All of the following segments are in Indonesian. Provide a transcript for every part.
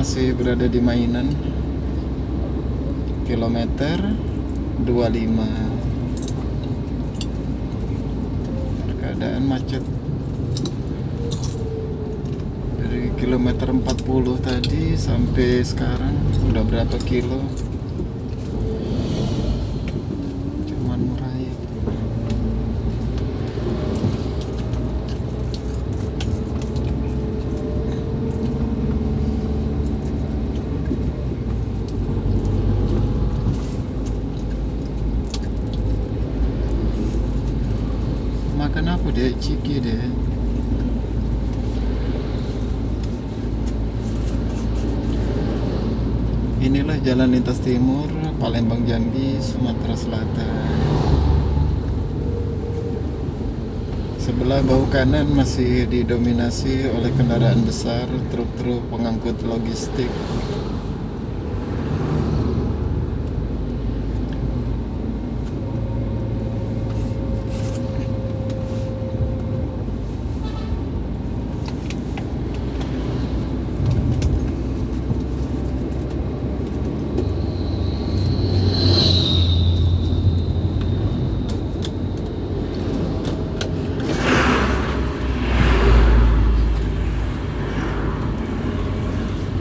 masih berada di Mainan, kilometer 25. Keadaan macet dari kilometer 40 tadi sampai sekarang. Udah berapa kilo? Cuman meraih. Makan apa dia? Ciki deh. Inilah jalan lintas timur Palembang Jambi, Sumatera Selatan. Sebelah bawah kanan masih didominasi oleh kendaraan besar, truk-truk pengangkut logistik.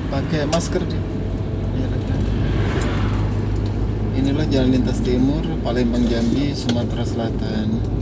Pakai masker di. Inilah jalan lintas timur Palembang Jambi, Sumatera Selatan.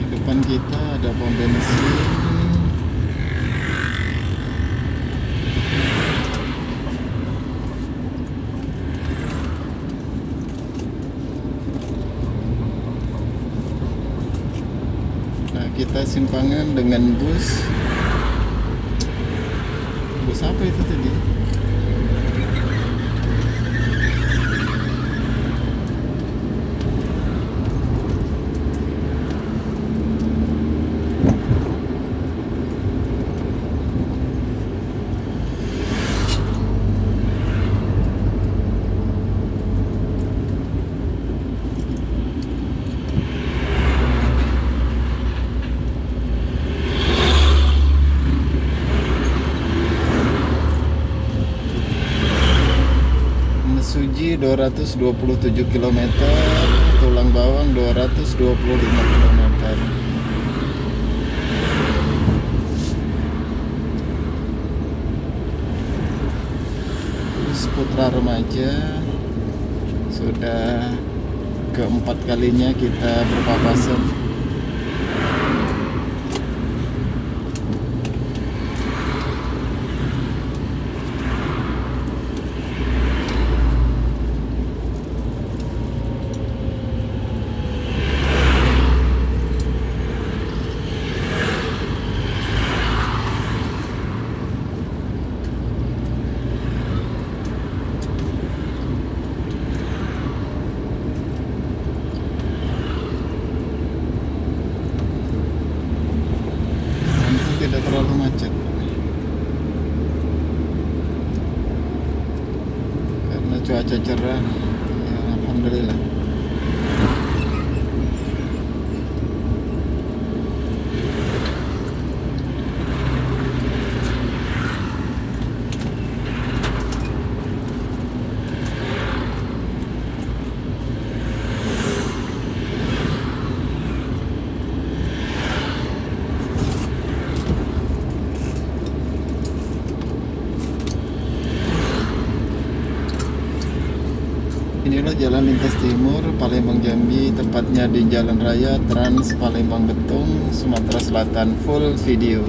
Depan kita ada pom bensin. Nah, kita simpangan dengan bus. Bus apa itu tadi? Mesuji 227 km, Tulang Bawang 225 km. Terus Putra Remaja sudah keempat kalinya kita berpapasan. Tidak terlalu macet karena cuaca cerah ya, alhamdulillah. Inilah jalan lintas timur Palembang Jambi, tepatnya di Jalan Raya Trans Palembang Betung, Sumatera Selatan. Full video.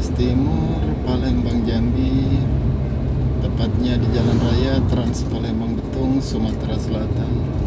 lintas timur Palembang Jambi, tepatnya di Jalan Raya Trans Palembang Betung, Sumatera Selatan.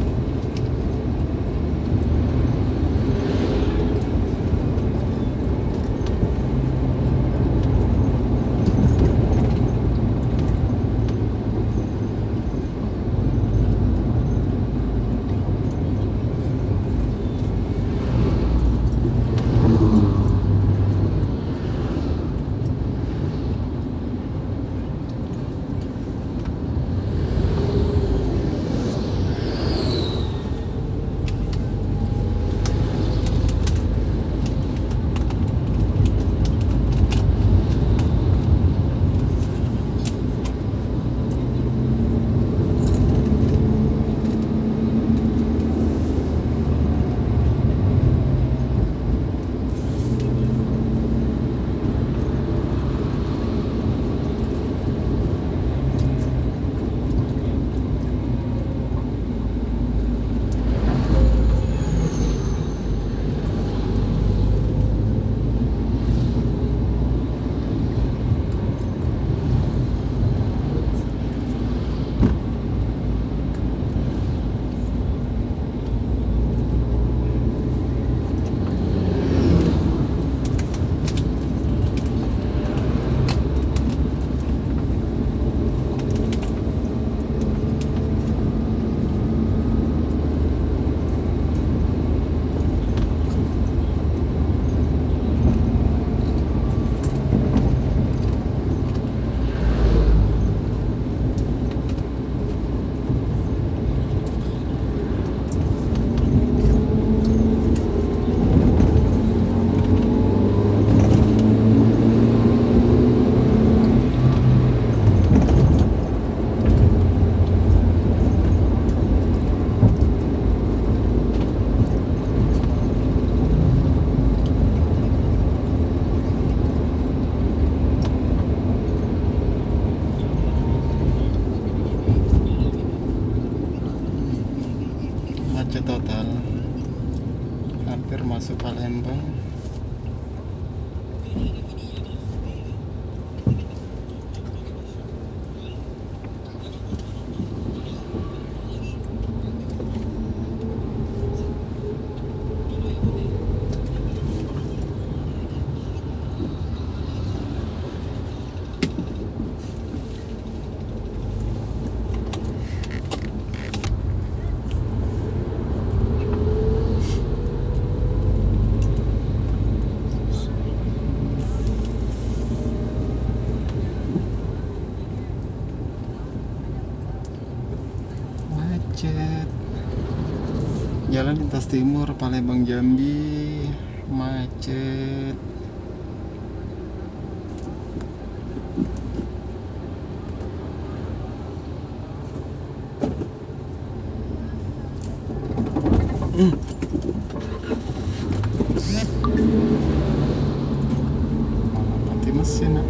Macet total, hampir masuk Palembang. Macet. Jalan lintas timur Palembang Jambi macet. Mati mesin.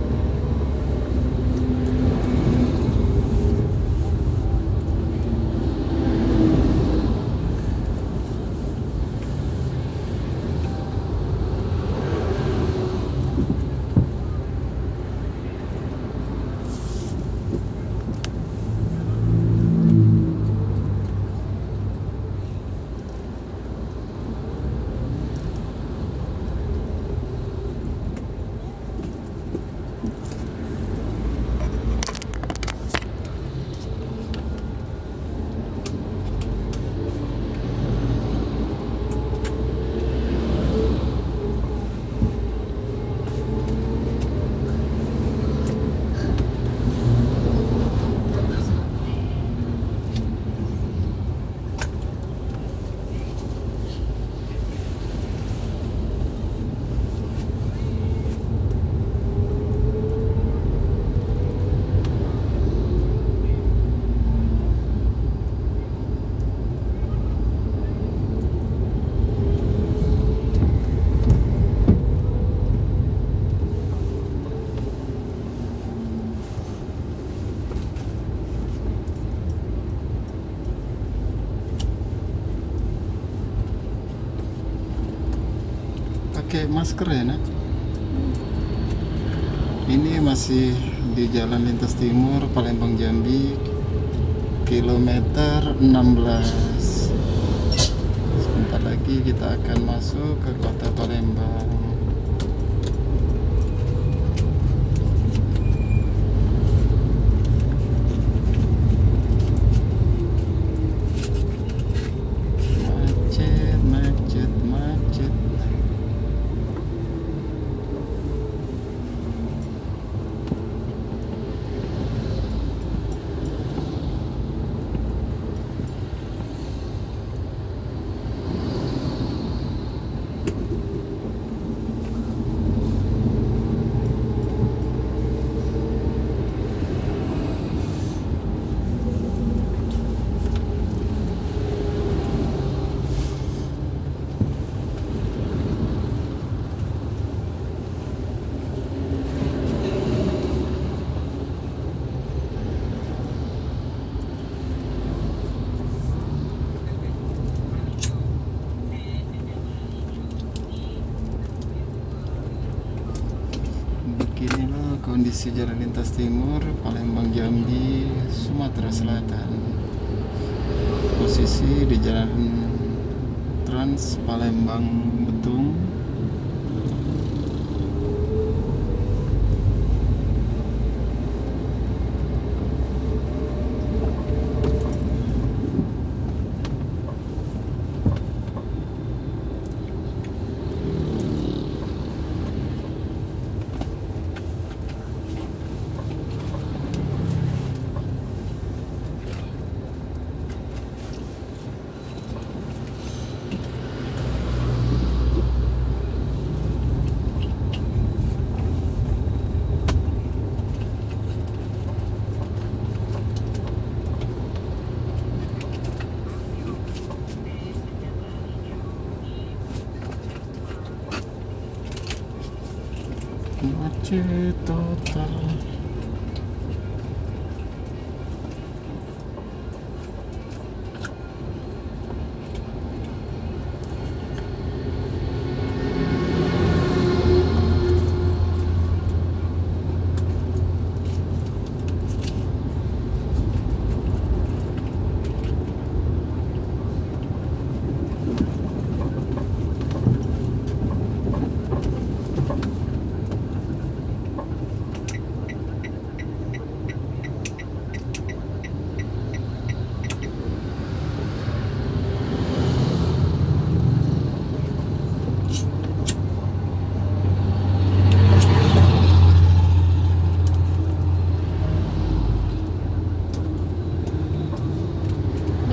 Pakai masker ya nak? Ini masih di Jalan Lintas Timur Palembang Jambi, kilometer 16. Sebentar lagi kita akan masuk ke kota Palembang. Macet, macet, macet. Beginilah kondisi Jalan Lintas Timur Palembang Jambi, Sumatera Selatan. Posisi di Jalan Trans Palembang Betung. Macet total.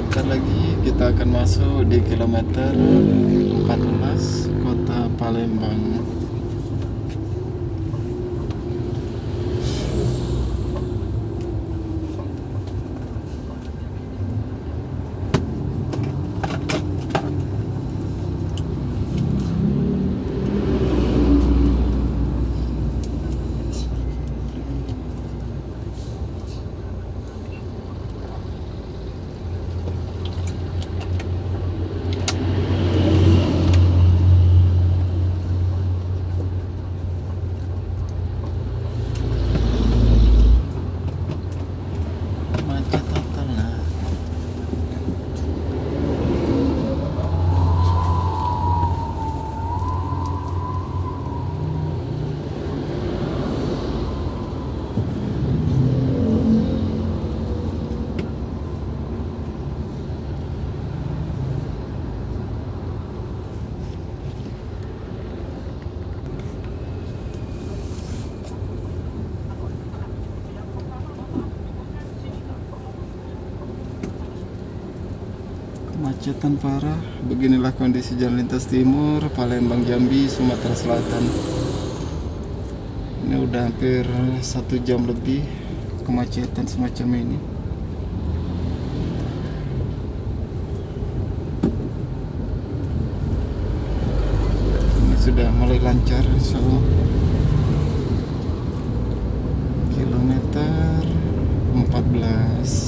Bentar lagi kita akan masuk di kilometer 14 kota Palembang. Macet total lah. Kemacetan parah. Beginilah kondisi Jalan Lintas Timur Palembang Jambi, Sumatera Selatan. Ini udah hampir 1 jam lebih kemacetan semacam ini. Ini sudah mulai lancar, insya Allah. Kilometer 14.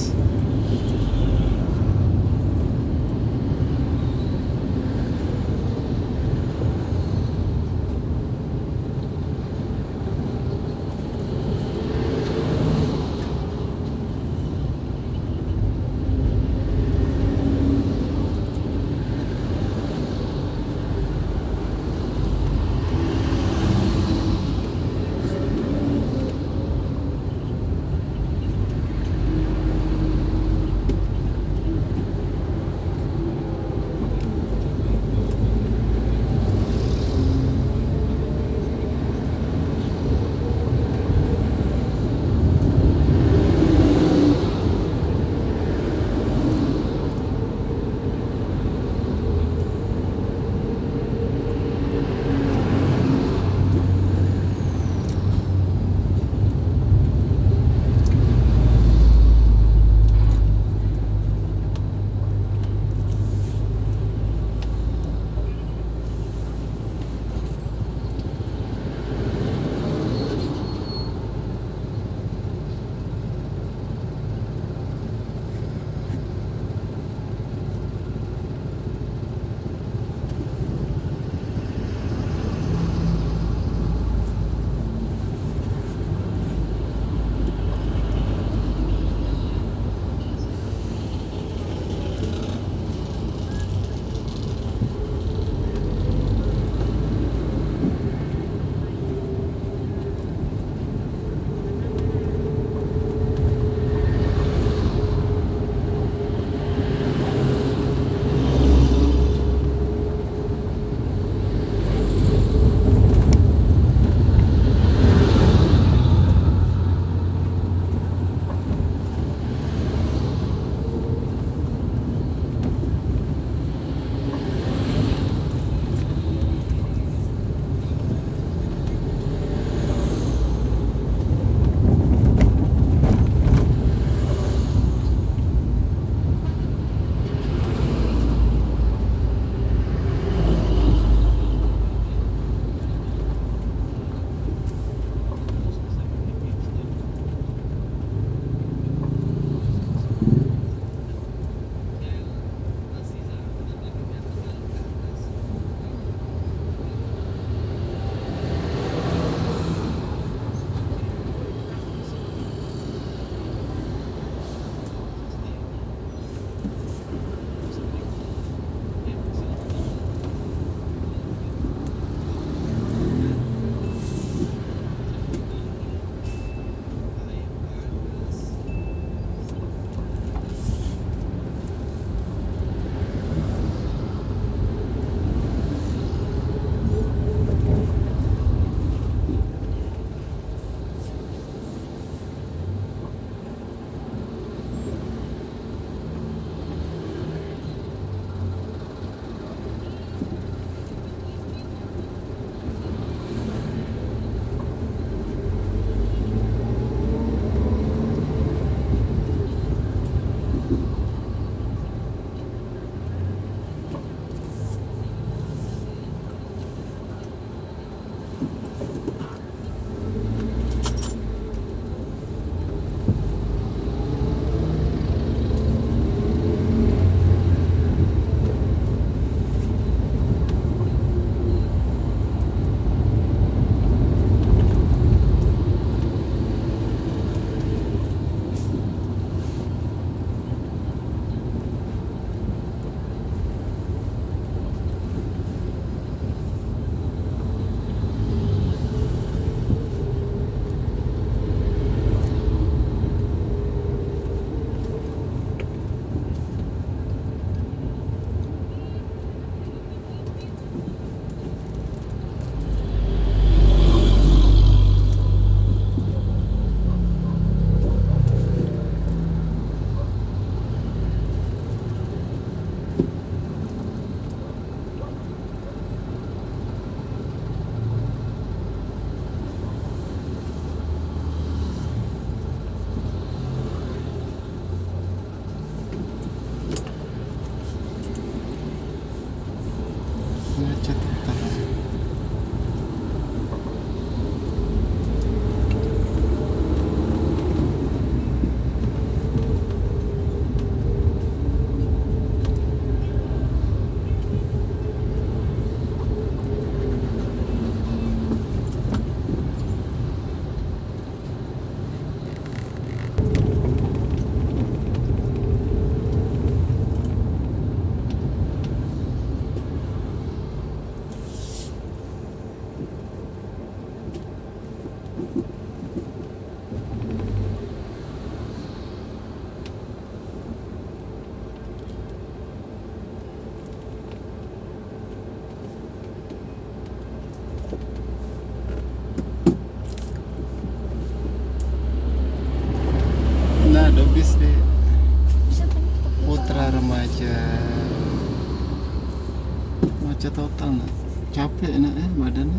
tapi enak ya badannya.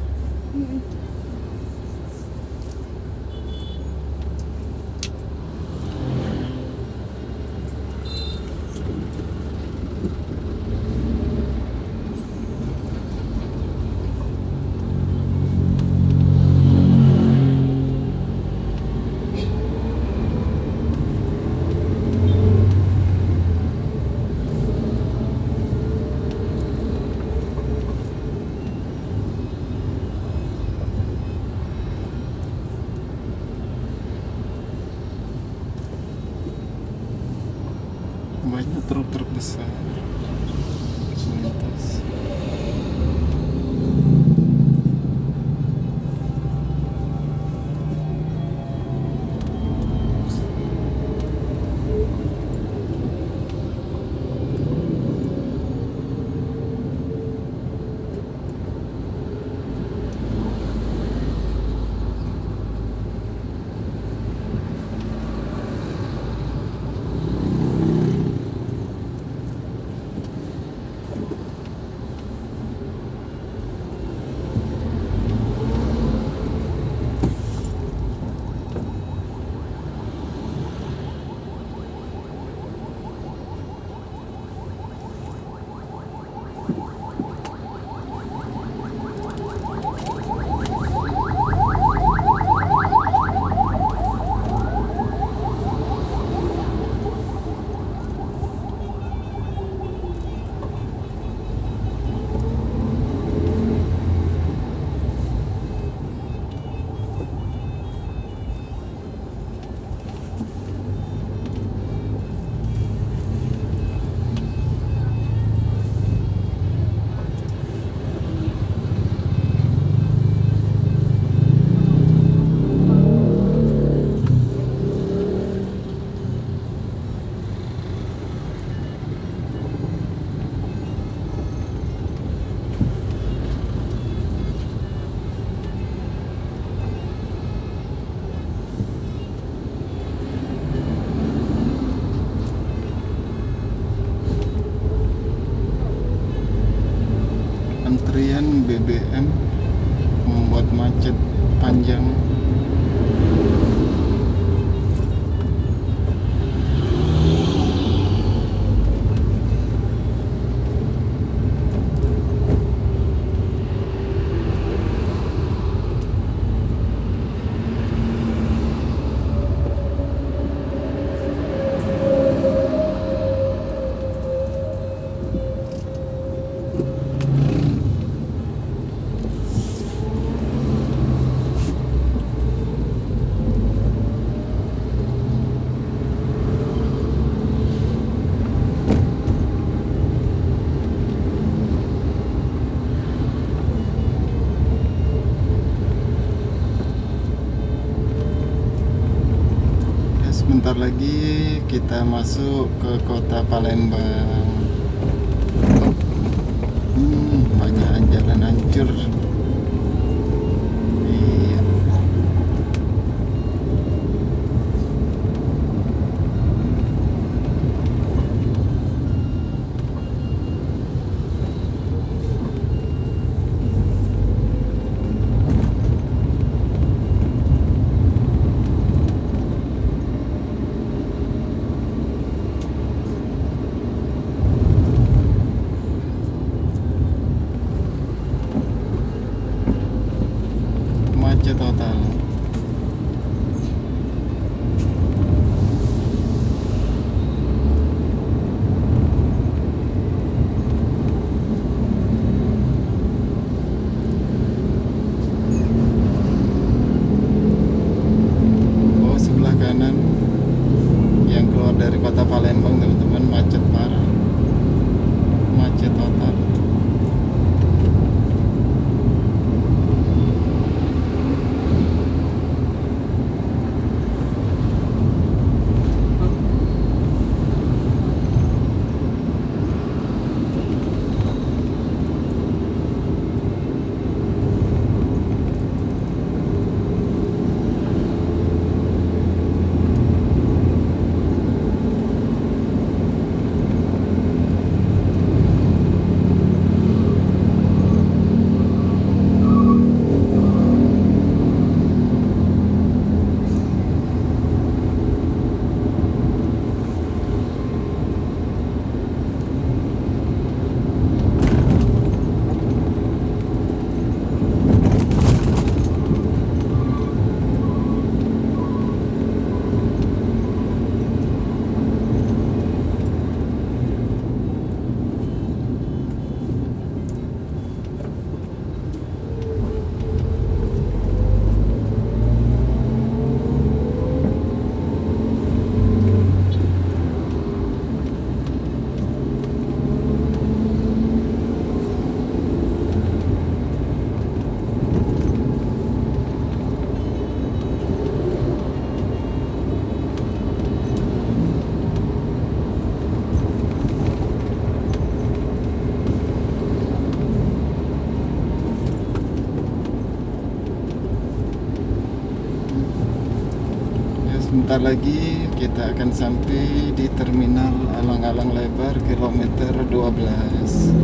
Mm-mm. Banyak truk-truk besar melintas. Antrian BBM membuat macet panjang. Ya, sebentar lagi kita masuk ke kota Palembang. Banyak jalan hancur. Iya. Macet total. Oh, sebelah kanan yang keluar dari kota Palembang, teman-teman, macet parah. Macet total. sebentar lagi kita akan sampai di terminal Alang-Alang Lebar kilometer 12.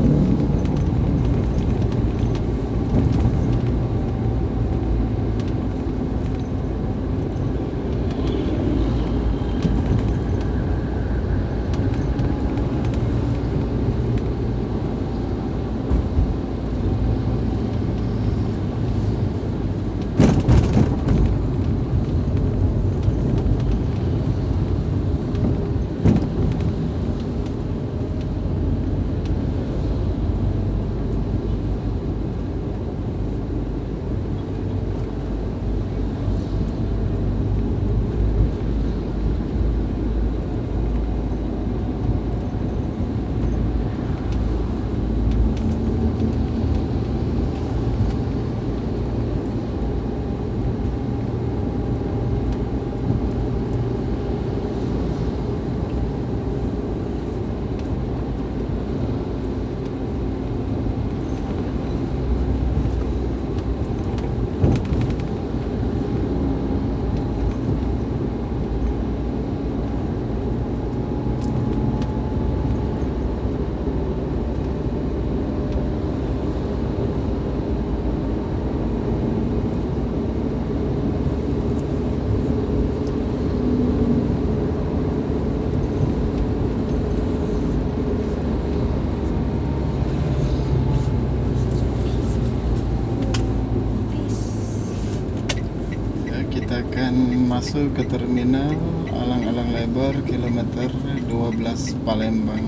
Kita akan masuk ke terminal Alang-Alang Lebar kilometer 12 Palembang.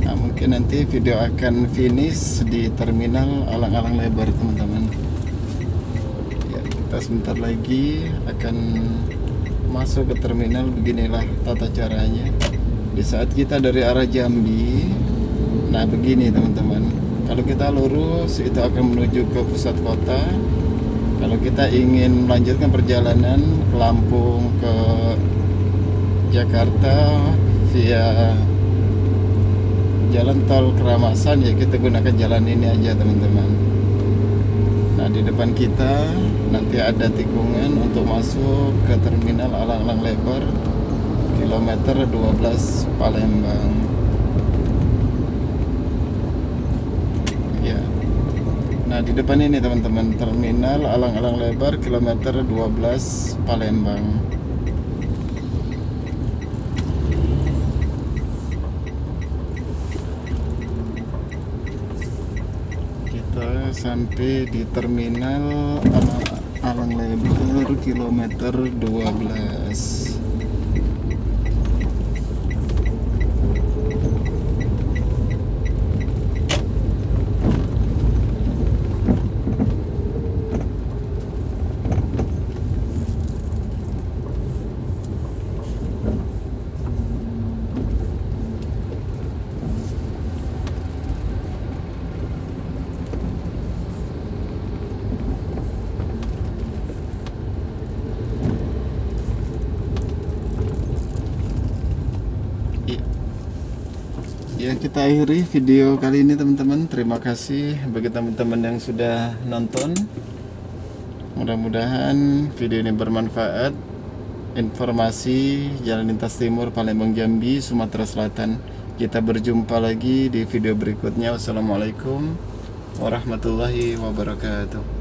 Nah, mungkin nanti video akan finish di terminal Alang-Alang Lebar, teman-teman. Ya, kita sebentar lagi akan masuk ke terminal. Beginilah tata caranya. Di saat kita dari arah Jambi, nah begini teman-teman. Kalau kita lurus itu akan menuju ke pusat kota. Kalau kita ingin melanjutkan perjalanan ke Lampung, ke Jakarta via jalan tol Keramasan, ya kita gunakan jalan ini aja teman-teman. Nah, di depan kita nanti ada tikungan untuk masuk ke terminal Alang-Alang Lebar kilometer 12 Palembang. Nah, di depan ini teman-teman, terminal Alang-Alang Lebar kilometer 12 Palembang. Kita sampai di terminal Alang Lebar kilometer 12. Ya, kita akhiri video kali ini teman-teman. Terima kasih bagi teman-teman yang sudah nonton. Mudah-mudahan video ini bermanfaat. Informasi Jalan Lintas Timur Palembang Jambi Sumatera Selatan. Kita berjumpa lagi di video berikutnya. Wassalamualaikum warahmatullahi wabarakatuh.